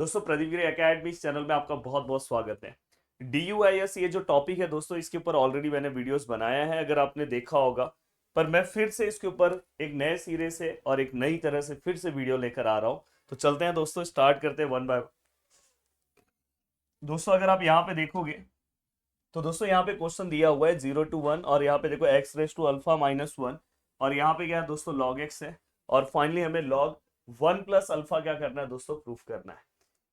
दोस्तों प्रदीप गिरी academy channel में आपका बहुत बहुत स्वागत है। DUIS ये जो टॉपिक है दोस्तों, इसके ऊपर ऑलरेडी मैंने वीडियोस बनाया है, अगर आपने देखा होगा। पर मैं फिर से इसके ऊपर एक नए सिरे से और एक नई तरह से फिर से वीडियो लेकर आ रहा हूँ। तो चलते हैं दोस्तों, स्टार्ट करते हैं वन बाय। दोस्तों अगर आप यहाँ पे देखोगे तो दोस्तों यहाँ पे क्वेश्चन दिया हुआ है 0 to 1, और यहाँ पे देखो x⁻⁴ और यहाँ पे क्या है दोस्तों, log x है। और फाइनली हमें log 1 + अल्फा क्या करना है दोस्तों, प्रूफ करना है।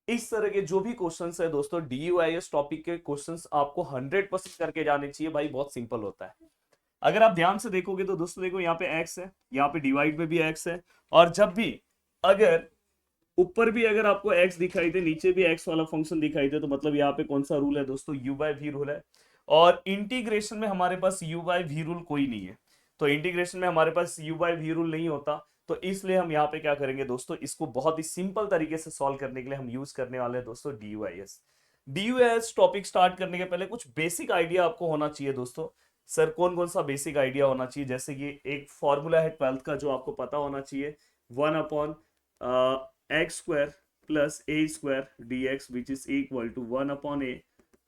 इस तरह के जो भी क्वेश्चंस है दोस्तों, DUIS टॉपिक के क्वेश्चंस आपको 100% करके जाने चाहिए भाई, बहुत सिंपल होता है। अगर आप ध्यान से देखोगे तो दोस्तों देखो, यहाँ पे x है, यहाँ पे डिवाइड में भी x है। और जब भी अगर ऊपर भी अगर आपको x दिखाई दे, नीचे भी x वाला फंक्शन दिखाई दे, तो मतलब यहाँ पे कौन सा रूल है दोस्तों, u/v रूल है। और इंटीग्रेशन में हमारे पास u/v रूल कोई नहीं है। तो इंटीग्रेशन में हमारे पास u/v रूल नहीं होता, तो इसलिए हम यहाँ पे क्या करेंगे दोस्तों, इसको बहुत ही सिंपल तरीके से सॉल्व करने के लिए हम यूज करने वाले हैं दोस्तों DUIS। DUIS टॉपिक स्टार्ट करने के पहले कुछ बेसिक आइडिया आपको होना चाहिए दोस्तों। सर कौन कौन सा बेसिक आइडिया होना चाहिए, जैसे कि एक फॉर्मूला है 12th का जो आपको पता होना चाहिए, 1/x² + a² dx which is equal to 1/a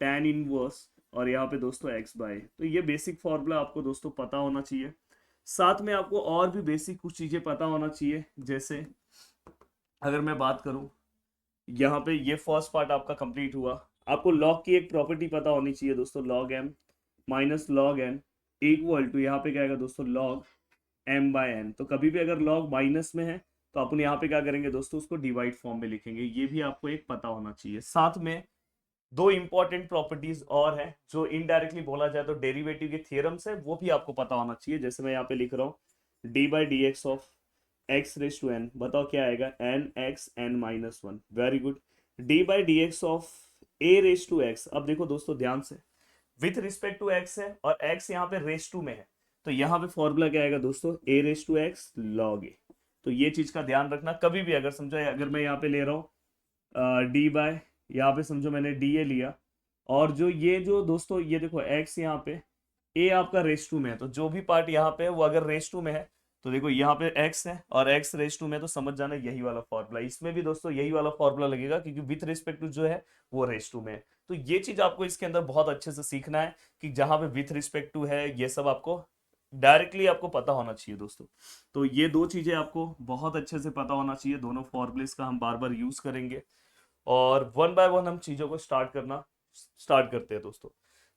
tan inverse और यहाँ पे दोस्तों x/a। तो ये बेसिक फॉर्मूला आपको दोस्तों पता होना चाहिए। साथ में आपको और भी बेसिक कुछ चीजें पता होना चाहिए, जैसे अगर मैं बात करूं, यहाँ पे ये फर्स्ट पार्ट आपका कंप्लीट हुआ। आपको लॉग की एक प्रॉपर्टी पता होनी चाहिए दोस्तों, log m - log n equal to यहाँ पे क्या आएगा दोस्तों, log m/n। तो कभी भी अगर log माइनस में है तो अपन यहाँ पे क्या करेंगे दोस्तों, उसको डिवाइड फॉर्म में लिखेंगे। ये भी आपको एक पता होना चाहिए। साथ में दो इंपॉर्टेंट प्रॉपर्टीज और हैं जो इनडायरेक्टली बोला जाए तो डेरिवेटिव के थियरम्स है, वो भी आपको पता होना चाहिए। जैसे मैं यहाँ पे लिख रहा हूँ d/dx ऑफ x⁻n, बताओ क्या आएगा, nxn-1। Very good. d/dx of a⁻x, अब देखो दोस्तों ध्यान से, विथ रिस्पेक्ट टू x है और x यहाँ पे रेस टू में है, तो यहाँ पे फॉर्मूला क्या आएगा दोस्तों, a⁻x log a। तो ये चीज का ध्यान रखना, कभी भी अगर समझो, अगर मैं यहाँ पे ले रहा हूँ डी बाय, यहाँ पे समझो मैंने डी ए लिया, और जो ये जो दोस्तों ये देखो x यहाँ पे a आपका रेस टू में है, तो जो भी पार्ट यहाँ पे है वो अगर रेस टू में है, तो देखो यहाँ पे x है और x रेस टू में है, तो समझ जाना यही वाला फॉर्मूला, इसमें भी दोस्तों यही वाला फॉर्मूला लगेगा, क्योंकि विथ रिस्पेक्ट टू जो है वो रेस टू में है। तो ये चीज आपको इसके अंदर बहुत अच्छे से सीखना है कि जहां पे विथ रिस्पेक्ट टू है, ये सब आपको डायरेक्टली आपको पता होना चाहिए दोस्तों। तो ये दो चीजें आपको बहुत अच्छे से पता होना चाहिए, दोनों फॉर्मूलेस का हम बार बार यूज करेंगे। और वन बाय वन हम चीजों को स्टार्ट करते हैं दोस्तों।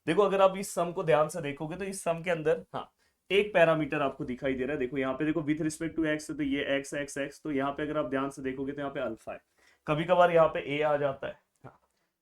देखो अगर आप इस सम को ध्यान से देखोगे तो इस सम के अंदर, हाँ, एक पैरामीटर आपको दिखाई दे रहा है। देखो यहाँ पे देखो, विथ रिस्पेक्ट टू एक्स है तो ये x। तो यहाँ पे अगर आप ध्यान से देखोगे तो यहाँ पे अल्फा है। कभी कभार यहाँ पे a आ जाता है। हाँ,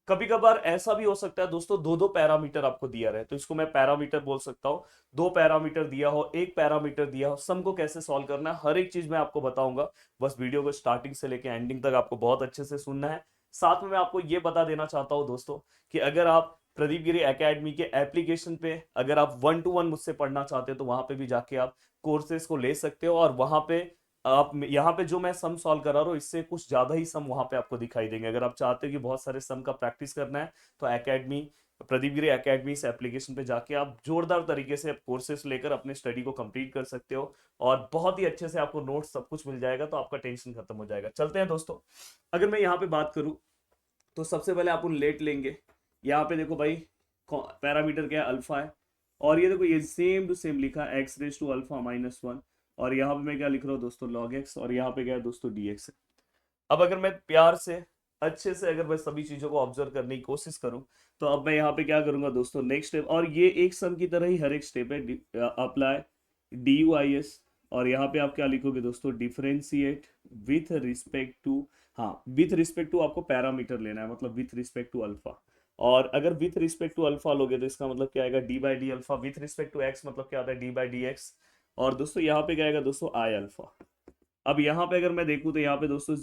कभी कभार ऐसा भी हो सकता है दोस्तों, दो दो पैरामीटर आपको दिया रहे, तो इसको मैं पैरामीटर बोल सकता हूँ। दो पैरामीटर दिया हो, एक पैरामीटर दिया हो, सम को कैसे सॉल्व करना है हर एक चीज मैं आपको बताऊंगा। बस वीडियो को स्टार्टिंग से लेके एंडिंग तक आपको बहुत अच्छे से सुनना है। साथ में मैं आपको ये बता देना चाहता हूँ दोस्तों, कि अगर आप प्रदीप गिरी एकेडमी के एप्लीकेशन पे अगर आप 1 to 1 मुझसे पढ़ना चाहते हो, तो वहां पे भी जाके आप कोर्सेज को ले सकते हो, और वहां पे आप यहाँ पे जो मैं सम सॉल्व करा रहा हूँ, इससे कुछ ज्यादा ही सम वहां पे आपको दिखाई देंगे। अगर आप चाहते हो कि बहुत सारे सम का प्रैक्टिस करना है, तो एकेडमी, प्रदीप गिरी एकेडमी इस एप्लीकेशन पे जाके आप जोरदार तरीके से कोर्सेज लेकर अपने स्टडी को कंप्लीट कर सकते हो, और बहुत ही अच्छे से आपको नोट्स सब कुछ मिल जाएगा, तो आपका टेंशन खत्म हो जाएगा। चलते हैं दोस्तों, अगर मैं यहाँ पे बात करूँ तो सबसे पहले आप उन लेट लेंगे। यहाँ पे देखो भाई, पैरामीटर क्या है, अल्फा है। और ये देखो, ये सेम टू सेम लिखा है x⁻⁴ और यहाँ पे मैं क्या लिख रहा हूँ दोस्तों, log x, और यहाँ पे क्या है दोस्तों, dx है। अब अगर मैं प्यार से अच्छे से अगर मैं सभी चीजों को ऑब्जर्व करने की कोशिश करूं, तो अब मैं यहाँ पे क्या करूंगा दोस्तों, नेक्स्ट स्टेप, और ये एक सम की तरह ही हर एक स्टेप है, अप्लाई DUIS। और यहाँ पे आप क्या लिखोगे दोस्तों, डिफरेंशिएट विथ रिस्पेक्ट टू, हाँ, विथ रिस्पेक्ट टू आपको पैरामीटर लेना है, मतलब विथ रिस्पेक्ट टू अल्फा। और अगर विथ रिस्पेक्ट टू अल्फा लोगे तो इसका मतलब क्या आएगा, d/d alpha. With respect to X मतलब क्या होता है, d/dx। और दोस्तों यहाँ पे क्या आएगा दोस्तों, आई अल्फा। अब यहाँ पे अगर मैं देखूँ तो यहाँ पे दोस्तों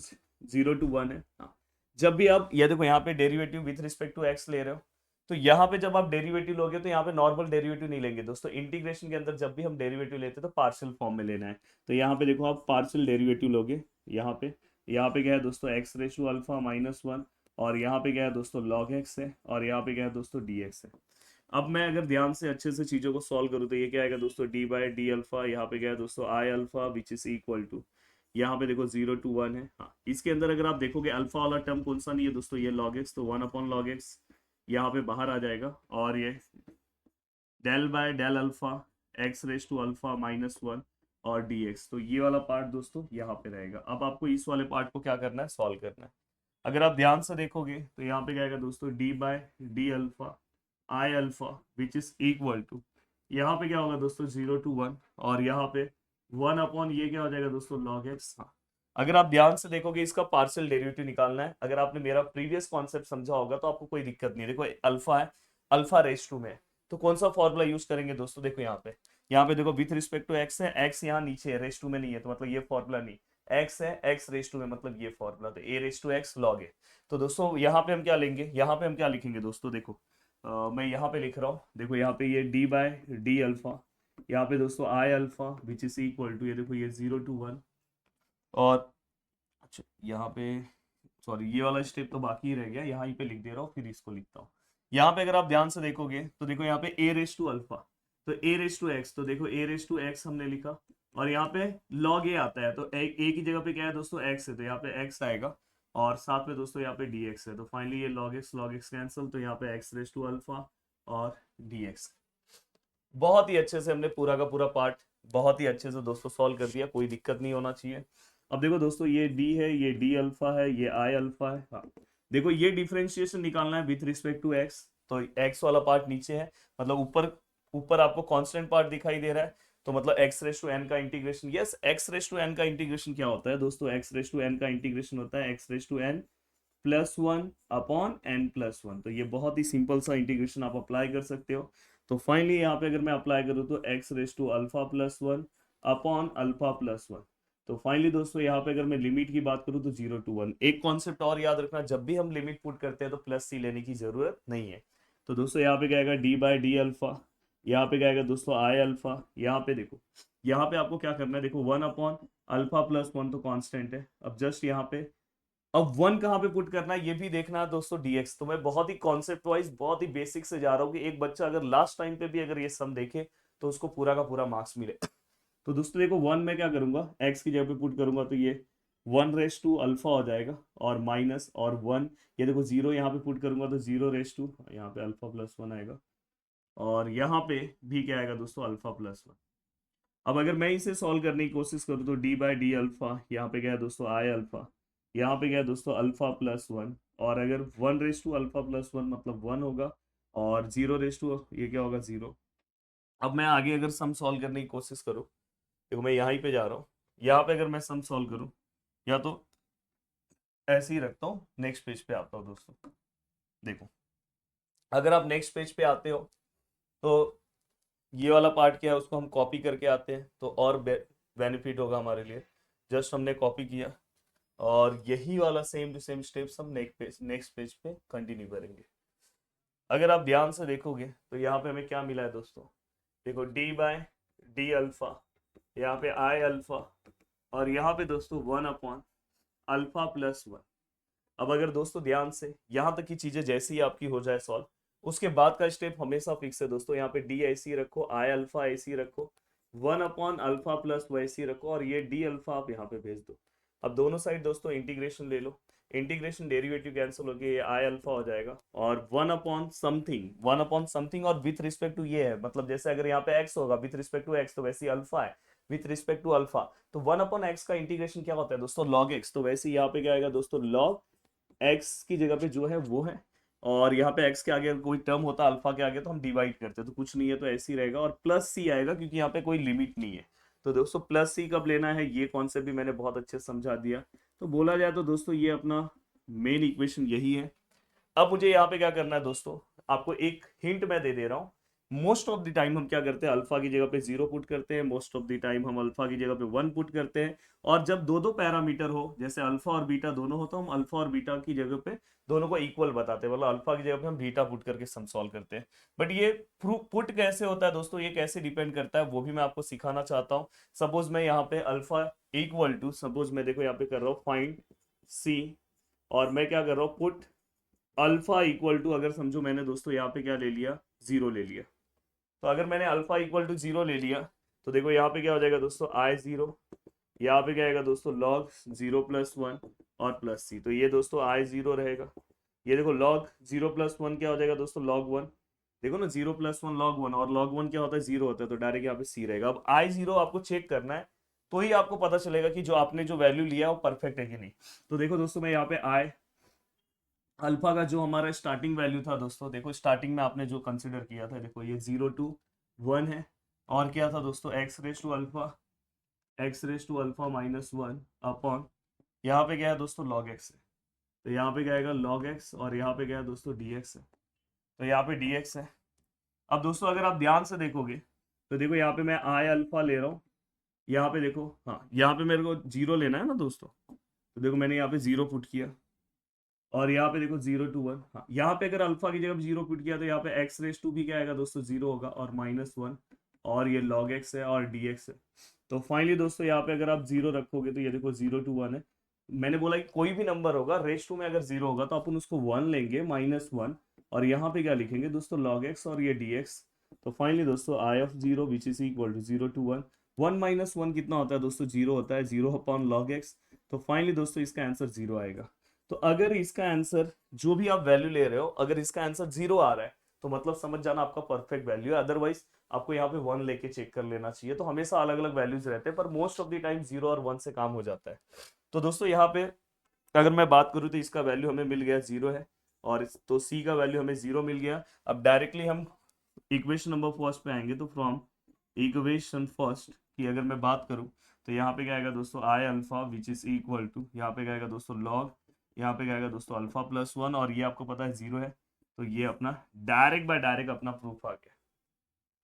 0 to 1 है। हाँ, जब भी आप ये देखो, यहाँ पे derivative with respect to X ले रहे हो, तो यहाँ पे जब आप डेरिवेटिव लोगे तो यहाँ पे नॉर्मल डेरिवेटिव नहीं लेंगे दोस्तों। इंटीग्रेशन के अंदर जब भी हम डेरिवेटिव लेते हैं तो पार्शियल फॉर्म में लेना है। तो यहाँ पे देखो, आप पार्शियल डेरिवेटिव लोगे। यहाँ पे क्या है दोस्तों, x⁻⁴ और यहाँ पे क्या है दोस्तों, log x है, और यहाँ पे क्या है दोस्तों, dx है। अब मैं अगर ध्यान से अच्छे से चीजों को सॉल्व करूँ तो ये क्या आएगा दोस्तों, d/d अल्फा, यहाँ पे क्या है दोस्तों, I alpha which is equal to यहाँ पे देखो 0 to 1 है। हाँ, इसके अंदर अगर आप देखोगे अल्फा वाला टर्म कौन सा नहीं है दोस्तों, ये log x, तो 1/log x यहाँ पे बाहर आ जाएगा, और ये del by del alpha X raise to alpha -1 और dx, तो ये वाला पार्ट दोस्तों यहाँ पे रहेगा। अब आपको इस वाले पार्ट को क्या करना है, सॉल्व करना है। अगर आप ध्यान से देखोगे तो यहाँ पे क्या आएगा दोस्तों, D by D alpha I alpha which is equal to, यहाँ पे क्या होगा दोस्तों 0 to 1, और यहाँ पे 1 ये क्या हो जाएगा दोस्तों log x। हाँ, अगर आप ध्यान से देखोगे इसका पार्शियल डेरिवेटिव निकालना है। अगर आपने मेरा प्रीवियस कॉन्सेप्ट समझा होगा तो आपको कोई दिक्कत नहीं है। देखो अल्फा है, अल्फा रेस टू में, तो कौन सा फॉर्मूला यूज करेंगे दोस्तों, देखो यहाँ पे देखो विथ रिस्पेक्ट टू एक्स है, एक्स यहाँ नीचे है, रेस टू में नहीं है, तो मतलब ये फॉर्मूला नहीं, एक्स है एक्स रेस टू में, मतलब ये फॉर्मूला, तो ए रेस टू एक्स लॉग ए। तो दोस्तों यहाँ पे हम क्या लेंगे, यहाँ पे हम क्या लिखेंगे दोस्तों, देखो मैं यहाँ पे लिख रहा हूँ, देखो यहाँ पे ये डी बाय डी अल्फा, यहाँ पे दोस्तों I alpha which is equal to, ये देखो ये 0 to 1, और अच्छा यहाँ पे सॉरी ये वाला स्टेप तो बाकी ही रह गया, यहाँ पे लिख दे रहा हूँ, फिर इसको लिखता हूँ। यहाँ पे अगर आप ध्यान से देखोगे तो देखो यहाँ पे ए रेस टू अल्फा, तो ए रेस टू एक्स, तो देखो ए रेस टू एक्स हमने लिखा, और यहाँ पे लॉग ए आता है, तो ए की जगह पे क्या है दोस्तों एक्स है, तो यहाँ पे एक्स आएगा, और साथ में दोस्तों यहाँ पे डी एक्स है, तो फाइनली ये लॉग एक्स कैंसिल, तो यहाँ पे एक्स रेस टू अल्फा और डी एक्स। बहुत ही अच्छे से हमने पूरा का पूरा पार्ट बहुत ही अच्छे से दोस्तों सॉल्व कर दिया, कोई दिक्कत नहीं होना चाहिए। अब देखो दोस्तों ये डी है, ये डी अल्फा है, ये आई अल्फा है। हाँ, देखो ये डिफरेंशिएशन निकालना है विथ रिस्पेक्ट टू एक्स, तो एक्स वाला पार्ट नीचे है, मतलब ऊपर ऊपर आपको कांस्टेंट पार्ट दिखाई दे रहा है, तो मतलब एक्स रेस टू एन का integration, yes X raise to N का इंटीग्रेशन क्या होता है दोस्तों, एक्स रेस टू एन का इंटीग्रेशन होता है x raise to N +1/n+1, तो ये बहुत ही सिंपल सा इंटीग्रेशन आप अप्लाई कर सकते हो। तो फाइनली यहाँ पे अगर मैं अप्लाई करूँ तो X raise to alpha +1 upon alpha +1, तो फाइनली दोस्तों यहाँ पे अगर मैं लिमिट की बात करूँ तो 0 to 1। एक कॉन्सेप्ट और याद रखना, जब भी हम लिमिट पुट करते हैं तो +c लेने की जरूरत नहीं है। तो दोस्तों यहाँ पे क्या आएगा डी बाय डी अल्फा, यहाँ पे क्या आएगा दोस्तों आई अल्फा, यहाँ पे देखो यहाँ पे आपको क्या करना है, देखो 1/अल्फा+1 तो कांस्टेंट है, अब जस्ट यहाँ पे अब 1 कहाँ पे पुट करना है ये भी देखना है दोस्तों, dx। तो मैं बहुत ही कॉन्सेप्ट वाइज बहुत ही बेसिक से जा रहा हूँ कि एक बच्चा अगर लास्ट टाइम पे भी अगर ये सम देखे तो उसको पूरा का पूरा मार्क्स मिले। तो दोस्तों देखो 1 में क्या करूंगा, x की जगह पे पुट करूंगा तो ये 1 रेस टू अल्फा हो जाएगा, और माइनस और 1, ये देखो 0 यहाँ पे पुट करूंगा तो 0 रेस टू, यहाँ पे अल्फा+1 आएगा, और यहाँ पे भी क्या आएगा दोस्तों अल्फा+1। अब अगर मैं इसे सॉल्व करने की कोशिश करूँ तो डी बाय डी अल्फा, यहाँ पे क्या है दोस्तों आई अल्फा, यहाँ पे क्या है दोस्तों अल्फा+1, और अगर 1 रेस टू अल्फा+1 मतलब 1 होगा, और 0 रेस टू ये क्या होगा 0। अब मैं आगे अगर सम सॉल्व करने की कोशिश करूँ, देखो मैं यहाँ पे जा रहा हूँ, यहाँ पे अगर मैं सम सॉल्व करूँ, या तो ऐसे ही रखता हूँ, नेक्स्ट पेज पे आता हूँ दोस्तों। देखो अगर आप नेक्स्ट पेज पे आते हो तो ये वाला पार्ट क्या है उसको हम कॉपी करके आते हैं, तो और बेनिफिट होगा हमारे लिए। जस्ट हमने कॉपी किया, और यही वाला सेम टू सेम स्टेप्स हम नेक्स्ट पेज पे कंटिन्यू करेंगे। अगर आप ध्यान से देखोगे तो यहाँ पे हमें क्या मिला है दोस्तों, देखो डी बाय डी अल्फा, यहाँ पे आई अल्फा, और यहाँ पे दोस्तों 1/अल्फा+1। अब अगर दोस्तों ध्यान से यहाँ तक की चीजें जैसी ही आपकी हो जाए सॉल्व, उसके बाद का स्टेप हमेशा फिक्स है दोस्तों, यहाँ पे डी ऐसी रखो, आई अल्फा ऐसी रखो, 1/अल्फा+ वैसी रखो, और ये डी अल्फा आप यहाँ पे भेज दो। अब दोनों साइड दोस्तों इंटीग्रेशन ले लो, इंटीग्रेशन डेरिवेटिव कैंसिल हो गया, ये आई अल्फा हो जाएगा, और 1/समथिंग और विथ रिस्पेक्ट टू ये है, मतलब जैसे अगर यहाँ पे एक्स होगा विथ रिस्पेक्ट टू एक्स तो वैसे ही अल्फा है विथ रिस्पेक्ट टू अल्फा, तो 1/x का इंटीग्रेशन क्या होता है दोस्तों log x, तो वैसे यहाँ पे क्या आएगा दोस्तों log x की जगह पे जो है वो है, और यहाँ पे x के आगे अगर कोई टर्म होता अल्फा के आगे तो हम डिवाइड करते, तो कुछ नहीं है तो ऐसे ही रहेगा, और +c आएगा क्योंकि यहाँ पे कोई लिमिट नहीं है। तो दोस्तों +c कब लेना है ये कॉन्सेप्ट भी मैंने बहुत अच्छे से समझा दिया। तो बोला जाए तो दोस्तों ये अपना मेन इक्वेशन यही है। अब मुझे यहाँ पे क्या करना है दोस्तों, आपको एक हिंट मैं दे रहा हूँ। मोस्ट ऑफ द टाइम हम क्या करते हैं, अल्फा की जगह पे 0 पुट करते हैं, मोस्ट ऑफ द टाइम हम अल्फा की जगह पे 1 पुट करते हैं, और जब दो दो पैरामीटर हो जैसे अल्फा और बीटा दोनों हो तो हम अल्फा और बीटा की जगह पे दोनों को इक्वल बताते हैं, मतलब अल्फा की जगह पे हम बीटा पुट करके सम सॉल्व करते हैं। बट ये पुट कैसे होता है दोस्तों, ये कैसे डिपेंड करता है वो भी मैं आपको सिखाना चाहता हूँ। सपोज मैं यहाँ पे अल्फा इक्वल टू, सपोज मैं देखो यहाँ पे कर रहा हूँ फाइंड सी, और मैं क्या कर रहा हूँ पुट अल्फा इक्वल टू, अगर समझो मैंने दोस्तों यहाँ पे क्या ले लिया 0 ले लिया, तो अगर मैंने अल्फा इक्वल टू 0 ले लिया तो देखो यहाँ पे क्या हो जाएगा दोस्तों I0, यहाँ पे क्या आएगा दोस्तों log 0+1 और प्लस सी, तो ये दोस्तों I0 रहेगा। ये देखो log 0+1 क्या हो जाएगा दोस्तों log 1, देखो ना 0+1 log 1, और log 1 क्या होता है 0 होता है, तो डायरेक्ट यहाँ पे सी रहेगा। अब I0 आपको चेक करना है, तो ही आपको पता चलेगा कि जो आपने जो वैल्यू लिया है वो परफेक्ट है कि नहीं। तो देखो दोस्तों मैं यहाँ पे आई अल्फा का जो हमारा स्टार्टिंग वैल्यू था दोस्तों, देखो स्टार्टिंग में आपने जो कंसिडर किया था, देखो ये 0 to 1 है, और क्या था दोस्तों x raise to alpha -1 upon, यहाँ पे क्या है दोस्तों log x है, तो यहाँ पे क्या आएगा log x, और यहाँ पे क्या है दोस्तों dx है, तो यहाँ पे dx है। अब दोस्तों अगर आप ध्यान से देखोगे तो देखो यहाँ पे मैं आई अल्फा ले रहा हूँ, यहाँ पे देखो, हाँ यहाँ पे मेरे को जीरो लेना है ना दोस्तों, तो देखो मैंने यहाँ पे जीरो पुट किया, और यहाँ पे देखो 0 to 1, हाँ यहाँ पे अगर अल्फा की जगह जीरो पुट किया तो यहाँ पे x रेज टू भी क्या आएगा दोस्तों जीरो होगा, और -1, और ये log x है और dx है। तो फाइनली दोस्तों यहाँ पे अगर आप जीरो रखोगे तो ये देखो 0 to 1 है। मैंने बोला कि कोई भी नंबर होगा रेज टू में अगर जीरो होगा तो अपन उसको 1 लेंगे -1, और यहाँ पे क्या लिखेंगे दोस्तों log x और ये dx। तो फाइनली दोस्तों I of zero which is equal to 0 to 1, 1 - 1 कितना होता है दोस्तों जीरो होता है, 0 upon log x। तो फाइनली दोस्तों इसका आंसर जीरो आएगा। तो अगर इसका आंसर जो भी आप वैल्यू ले रहे हो, अगर इसका आंसर जीरो आ रहा है तो मतलब समझ जाना आपका परफेक्ट वैल्यू है, अदरवाइज आपको यहाँ पे 1 लेके चेक कर लेना चाहिए। तो हमेशा अलग अलग वैल्यूज रहते हैं, पर मोस्ट ऑफ द टाइम 0 और 1 से काम हो जाता है। तो दोस्तों यहाँ पे अगर मैं बात करूँ तो इसका वैल्यू हमें मिल गया जीरो है, और तो सी का वैल्यू हमें जीरो मिल गया। अब डायरेक्टली हम इक्वेशन नंबर फर्स्ट पे आएंगे, तो फ्रॉम इक्वेशन फर्स्ट की अगर मैं बात करूँ तो यहाँ पे क्या आएगा दोस्तों I alpha which is equal to, यहाँ पे क्या आएगा दोस्तों log, यहाँ पे क्या आएगा दोस्तों अल्फा+1, और ये आपको पता है जीरो है, तो ये अपना डायरेक्ट बाय डायरेक्ट अपना प्रूफ आ गया।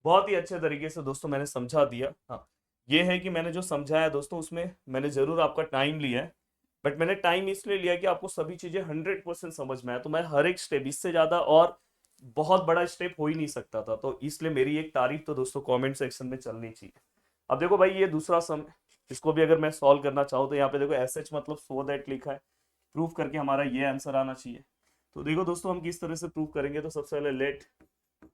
बहुत ही अच्छे तरीके से दोस्तों मैंने समझा दिया। हाँ ये है कि मैंने जो समझाया दोस्तों उसमें मैंने जरूर आपका टाइम लिया है, बट मैंने टाइम इसलिए लिया कि आपको सभी चीजें 100% समझ में आए। तो मैं हर एक स्टेप इससे ज्यादा और बहुत बड़ा स्टेप हो ही नहीं सकता था, तो इसलिए मेरी एक तारीफ तो दोस्तों कमेंट सेक्शन में चलनी चाहिए। अब देखो भाई ये दूसरा सम, इसको भी अगर मैं सॉल्व करना चाहूँ तो यहाँ पे देखो एस एच मतलब सो दैट लिखा है, प्रूफ करके हमारा ये आंसर आना चाहिए। तो देखो दोस्तों हम किस तरह से प्रूफ करेंगे, तो सबसे पहले लेट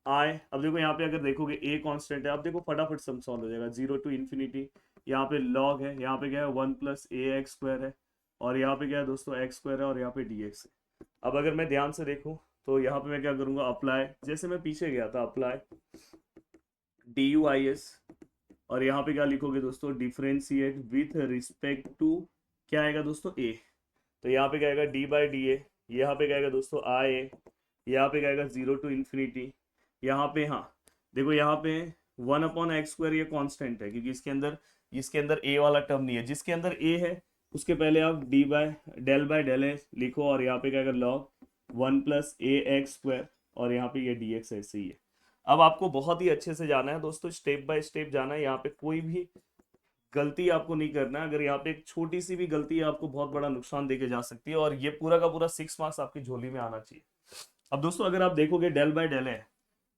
आई, अब देखो यहाँ पे अगर देखोगे ए कांस्टेंट है, अब देखो फटाफट सम सॉल्व हो जाएगा, 0 to ∞, यहाँ पे log है, यहाँ पे क्या है 1+ax² है, और यहाँ पे क्या है दोस्तों x² है, और यहाँ पे dx है। अब अगर मैं ध्यान से देखूँ तो यहाँ पे मैं क्या करूँगा, अप्लाई, जैसे मैं पीछे गया था, अप्लाई duis, और यहाँ पे क्या लिखोगे दोस्तों, डिफरेंशिएट विथ रिस्पेक्ट टू क्या आएगा दोस्तों a, तो यहाँ पे क्या आएगा d/dA, यहाँ पे क्या आएगा दोस्तों IA, यहाँ पे क्या आएगा 0 to ∞, यहाँ पे हाँ देखो यहाँ पे 1/x² ये कांस्टेंट है, क्योंकि इसके अंदर a वाला टर्म नहीं है, जिसके अंदर a है उसके पहले आप del/a लिखो, और यहाँ पे क्या आएगा log 1+ax², और यहाँ पे ये dx ऐसे ही है। अब आपको बहुत ही अच्छे से जाना है दोस्तों, स्टेप बाय स्टेप जाना है, यहाँ पे कोई भी गलती आपको नहीं करना है। अगर यहाँ पे एक छोटी सी भी गलती है आपको बहुत बड़ा नुकसान देके जा सकती है, और ये पूरा का पूरा 6 मार्क्स आपकी झोली में आना चाहिए। अब दोस्तों अगर आप देखोगे del/del है,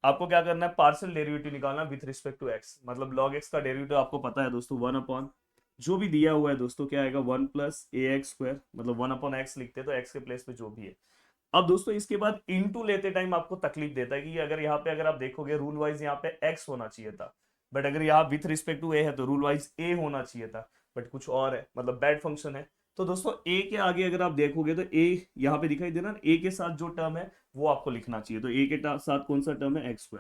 आपको क्या करना है, पार्शियल डेरिवेटिव निकालना विथ रिस्पेक्ट टू x, मतलब log x का डेरिवेटिव आपको पता है दोस्तों 1 अपॉन जो भी दिया हुआ है दोस्तों क्या आएगा 1+ax², मतलब 1/x लिखते हैं तो x के प्लेस पे जो भी है। अब दोस्तों इसके बाद इनटू लेते टाइम आपको तकलीफ देता है कि अगर यहाँ पे अगर आप देखोगे रूल वाइज यहाँ पे x होना चाहिए था, बट अगर यहाँ विथ रिस्पेक्ट टू a है तो रूल वाइज a होना चाहिए था, बट कुछ और है, मतलब बैड फंक्शन है। तो दोस्तों a के आगे अगर आप देखोगे तो a यहाँ पे दिखाई दे रहा है, a के साथ जो टर्म है वो आपको लिखना चाहिए, तो a के साथ कौन सा टर्म है x²।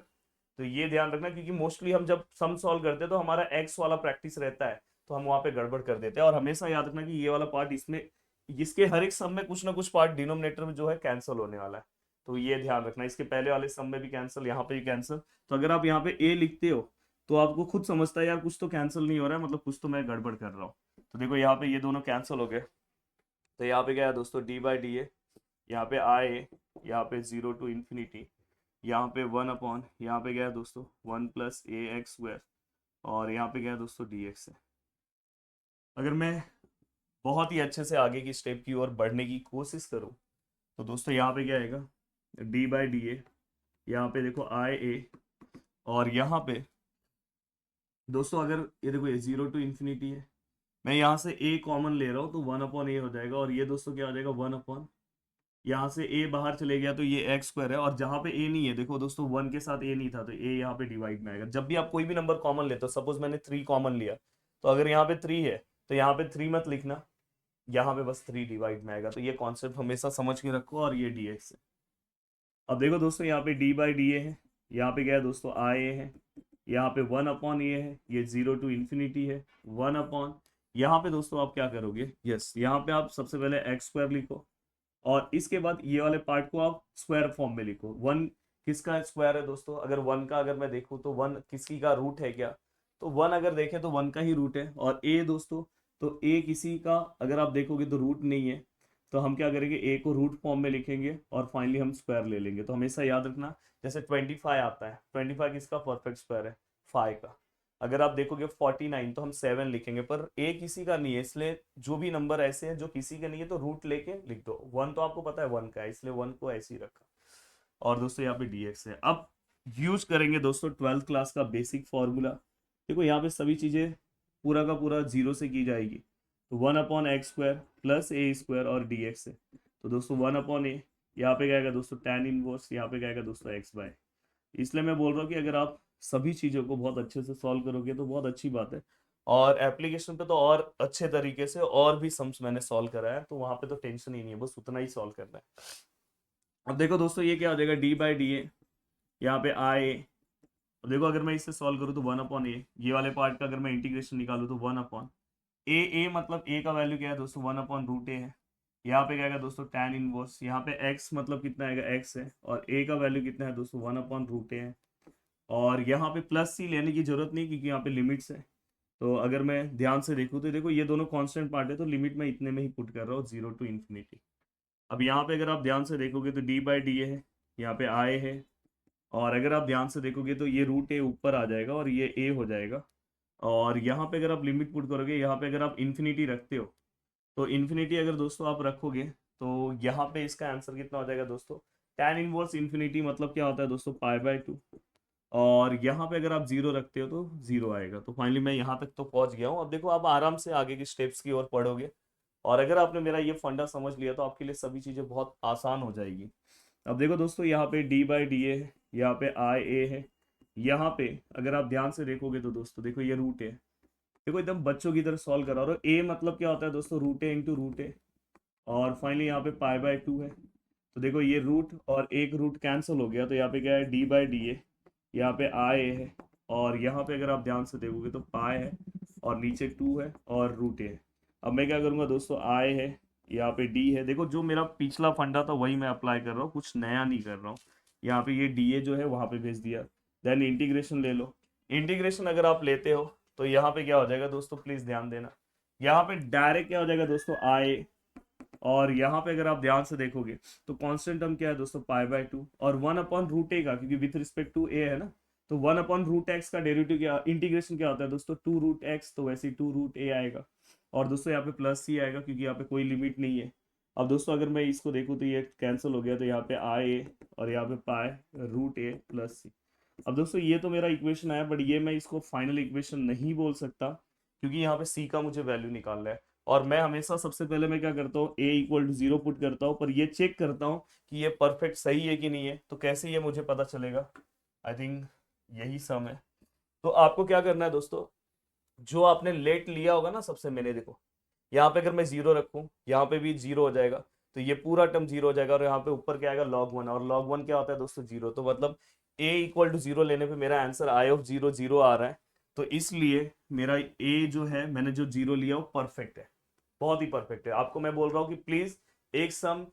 तो ये ध्यान रखना, क्योंकि मोस्टली हम जब सम सॉल्व करते हैं तो हमारा x वाला प्रैक्टिस रहता है, तो हम वहां पे गड़बड़ कर देते हैं। और हमेशा याद रखना कि ये वाला पार्ट इसमें, इसके हर एक सम में कुछ ना कुछ पार्ट डिनोमिनेटर में जो है कैंसिल होने वाला है, तो ये ध्यान रखना। इसके पहले वाले सम में भी कैंसिल, यहाँ पे भी कैंसिल, तो अगर आप यहाँ पे ए लिखते हो तो आपको खुद समझता है यार कुछ तो कैंसिल नहीं हो रहा है, मतलब कुछ तो मैं गड़बड़ कर रहा हूँ। तो देखो यहाँ पे ये दोनों कैंसिल हो गए, तो यहाँ पे क्या है दोस्तों d/dA, यहाँ पे IA, यहाँ पे 0 to ∞, यहाँ पे 1 अपॉन, यहाँ पे क्या है दोस्तों 1+ax², और यहाँ पे क्या है दोस्तों dx है। अगर मैं बहुत ही अच्छे से आगे की स्टेप की ओर बढ़ने की कोशिश करूं तो दोस्तों यहाँ पे क्या आएगा d/dA, यहाँ पे देखो IA, और यहाँ पे दोस्तों अगर ये देखो ये 0 to ∞ है, मैं यहाँ से a कॉमन ले रहा हूँ तो 1/a हो जाएगा, और ये दोस्तों क्या हो जाएगा 1 अपॉन, यहाँ से a बाहर चले गया तो ये x² है, और जहाँ पे a नहीं है देखो दोस्तों 1 के साथ a नहीं था तो a यहाँ पे डिवाइड में आएगा। जब भी आप कोई भी नंबर कॉमन लेते हो, सपोज मैंने 3 कॉमन लिया, तो अगर यहाँ पे 3 है तो यहाँ पे 3 मत लिखना, यहाँ पे बस 3 डिवाइड में आएगा। तो ये कॉन्सेप्ट हमेशा समझ के रखो। और ये dx है। अब देखो दोस्तों यहाँ पे d बाई डी ए है, यहाँ पे क्या है दोस्तों आई ए है, यहाँ पे 1 अपॉन ए है, ये 0 टू इन्फिनिटी है, 1 अपॉन, यहाँ पे दोस्तों आप क्या करोगे, यस यहाँ पे आप सबसे पहले एक्स स्क्वायर लिखो और इसके बाद ये वाले पार्ट को आप स्क्वायर फॉर्म में लिखो। 1 किसका स्क्वायर है दोस्तों, अगर 1 का अगर मैं देखूँ तो 1 किसी का रूट है क्या, तो 1 अगर देखें तो 1 का ही रूट है। और ए दोस्तों, तो ए किसी का अगर आप देखोगे तो रूट नहीं है, तो हम क्या करेंगे ए को रूट फॉर्म में लिखेंगे और फाइनली हम स्क्वायर ले लेंगे। तो हमेशा याद रखना, जैसे 25 आता है, 25 किसका परफेक्ट स्क्वायर है, 5 का। अगर आप देखोगे 49 तो हम 7 लिखेंगे, पर ए किसी का नहीं है, इसलिए जो भी नंबर ऐसे हैं जो किसी का नहीं है तो रूट लेके लिख दो। 1 तो आपको पता है 1 का है, इसलिए 1 को ऐसे ही रखा। और दोस्तों यहाँ पे dx है। अब यूज करेंगे दोस्तों 12th क्लास का बेसिक फॉर्मूला। देखो यहाँ पे सभी चीजें पूरा का पूरा जीरो से की जाएगी। तो 1/x² प्लस a² और dx है। तो दोस्तों 1/a, यहाँ पे क्या आएगा दोस्तों tan इनवर्स, यहाँ पे क्या आएगा दोस्तों x/। इसलिए मैं बोल रहा हूँ कि अगर आप सभी चीज़ों को बहुत अच्छे से सॉल्व करोगे तो बहुत अच्छी बात है। और एप्लीकेशन पे तो और अच्छे तरीके से और भी सम्स मैंने सॉल्व करा है, तो वहाँ पे तो टेंशन ही नहीं है, बस उतना ही सॉल्व करना है। अब देखो दोस्तों ये क्या हो जाएगा, d बाई डी ए, यहाँ पे आई। अब देखो अगर मैं इससे सॉल्व करूँ तो 1/a, ये वाले पार्ट का अगर मैं इंटीग्रेशन निकालूँ तो 1/a मतलब a का वैल्यू क्या है दोस्तों 1/√a है। यहाँ पे क्या आएगा दोस्तों tan इनवर्स, यहाँ पे x मतलब कितना आएगा x है, और a का वैल्यू कितना है दोस्तों 1/√a है। और यहाँ पे प्लस सी लेने की जरूरत नहीं क्योंकि यहाँ पे लिमिट्स है। तो अगर मैं ध्यान से देखूँ तो देखो ये दोनों कांस्टेंट पार्ट है, तो लिमिट में इतने में ही पुट कर रहा हूँ 0 टू इन्फिनिटी। अब यहाँ पे अगर आप ध्यान से देखोगे तो d बाई डी ए है, यहाँ पे आई है, और अगर आप ध्यान से देखोगे तो ये रूट ए ऊपर आ जाएगा और ये ए हो जाएगा। और यहाँ पे अगर आप लिमिट पुट करोगे, यहाँ पे अगर आप इन्फिनिटी रखते हो, तो इन्फिनिटी अगर दोस्तों आप रखोगे तो यहाँ पे इसका आंसर कितना हो जाएगा दोस्तों, tan इनवर्स इन्फिनिटी मतलब क्या होता है दोस्तों π/2। और यहाँ पे अगर आप जीरो रखते हो तो जीरो आएगा। तो फाइनली मैं यहाँ तक तो पहुंच गया हूँ। अब देखो आप आराम से आगे की स्टेप्स की ओर पढ़ोगे, और अगर आपने मेरा ये फंडा समझ लिया तो आपके लिए सभी चीज़ें बहुत आसान हो जाएगी। अब देखो दोस्तों यहाँ पे d बाई डी ए है, यहाँ पे आई ए है, यहाँ पे अगर आप ध्यान से देखोगे तो दोस्तों देखो ये रूट है। देखो एकदम बच्चों की तरह सॉल्व करा रहा हूँ। a मतलब क्या होता है दोस्तों रूट ए इंटू रूट ए, और फाइनली यहाँ पे π/2 है। तो देखो ये रूट और एक रूट कैंसिल हो गया, तो यहाँ पे क्या है d बाई डी ए, यहाँ पे आई ए है, और यहाँ पे अगर आप ध्यान से देखोगे तो पाई है और नीचे 2 है और रूट ए है। अब मैं क्या करूँगा दोस्तों, आई है, यहाँ पे डी है। देखो जो मेरा पिछला फंडा था वही मैं अप्लाई कर रहा हूँ, कुछ नया नहीं कर रहा हूँ। यहाँ पे ये डी ए जो है वहाँ पे भेज दिया। देन इंटीग्रेशन ले लो। इंटीग्रेशन अगर आप लेते हो तो यहाँ पे क्या हो जाएगा दोस्तों, प्लीज ध्यान देना, यहाँ पे डायरेक्ट क्या हो जाएगा दोस्तों आई, और यहाँ पे अगर आप ध्यान से देखोगे तो कांस्टेंट टर्म क्या है दोस्तों π/2, और 1/√a का, क्योंकि विथ रिस्पेक्ट टू ए है ना, तो 1/√x का डेरिवेटिव क्या, इंटीग्रेशन क्या होता है दोस्तों 2√x, तो वैसे ही 2√a आएगा। और दोस्तों यहाँ पे प्लस सी आएगा क्योंकि यहाँ पे कोई लिमिट नहीं है। अब दोस्तों अगर मैं इसको देखूँ तो ये कैंसिल हो गया, तो यहाँ पे आई ए और यहाँ पे π√a प्लस सी। अब दोस्तों ये तो मेरा इक्वेशन आया, बट ये मैं इसको फाइनल इक्वेशन नहीं बोल सकता क्योंकि यहाँ पे सी का मुझे वैल्यू निकालना है। और मैं हमेशा सबसे पहले मैं क्या करता हूँ, a = 0 पुट करता हूँ, पर ये चेक करता हूँ कि ये परफेक्ट सही है कि नहीं है। तो कैसे ये मुझे पता चलेगा, आई थिंक यही सम है। तो आपको क्या करना है दोस्तों, जो आपने लेट लिया होगा ना सबसे, मैंने देखो यहाँ पे अगर मैं 0 रखूँ, यहाँ पे भी 0 हो जाएगा, तो ये पूरा टर्म 0 हो जाएगा, और यहाँ पे ऊपर क्या आएगा log 1, और log 1 क्या होता है दोस्तों 0। तो मतलब a = 0 लेने पे मेरा आंसर i(0) 0 आ रहा है। तो इसलिए मेरा a जो है, मैंने जो 0 लिया वो परफेक्ट है, बहुत ही परफेक्ट है। आपको मैं बोल रहा हूँ कि प्लीज एक सम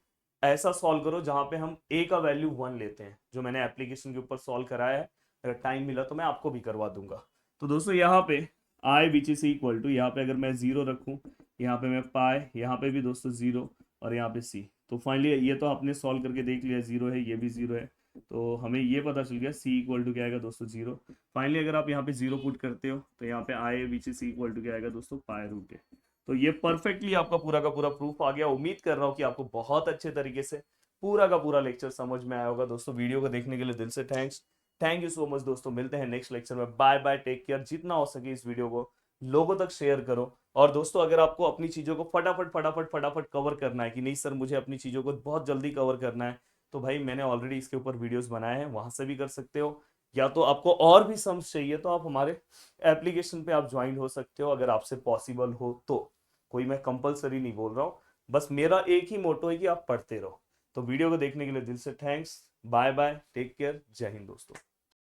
ऐसा सॉल्व करो जहां पे हम a का वैल्यू 1 लेते हैं, जो मैंने एप्लीकेशन के ऊपर सॉल्व कराया है। अगर टाइम मिला तो मैं आपको भी करवा दूंगा। तो दोस्तों यहाँ पे i which is equal to, यहाँ पे अगर मैं 0 रखूँ, यहाँ पे मैं पाई, यहाँ पे भी दोस्तों 0, और यहाँ पे c। तो फाइनली ये तो आपने सॉल्व करके देख लिया, 0 है, ये भी 0 है, तो हमें ये पता चल गया c = क्या आएगा दोस्तों 0। फाइनली अगर आप यहाँ पे 0 पुट करते हो तो यहाँ पे i which is equal to क्या आएगा दोस्तों π√a। तो ये परफेक्टली आपका पूरा का पूरा प्रूफ आ गया। उम्मीद कर रहा हूँ कि आपको बहुत अच्छे तरीके से पूरा का पूरा लेक्चर समझ में आया होगा। दोस्तों वीडियो को देखने के लिए दिल से thanks, thank you so much दोस्तों। मिलते हैं नेक्स्ट लेक्चर में, बाय बाय, टेक केयर। जितना हो सके इस वीडियो को लोगों तक शेयर करो। और दोस्तों अगर आपको अपनी चीजों को फटाफट फटाफट फटाफट कवर करना है कि नहीं सर मुझे अपनी चीजों को बहुत जल्दी कवर करना है, तो भाई मैंने ऑलरेडी इसके ऊपर वीडियोस बनाए हैं, वहां से भी कर सकते हो। या तो आपको और भी सम्स चाहिए तो आप हमारे एप्लीकेशन पे आप ज्वाइन हो सकते हो, अगर आपसे पॉसिबल हो तो। कोई मैं कंपलसरी नहीं बोल रहा हूँ, बस मेरा एक ही मोटो है कि आप पढ़ते रहो। तो वीडियो को देखने के लिए दिल से thanks. Bye bye, take care, जय हिंद दोस्तों।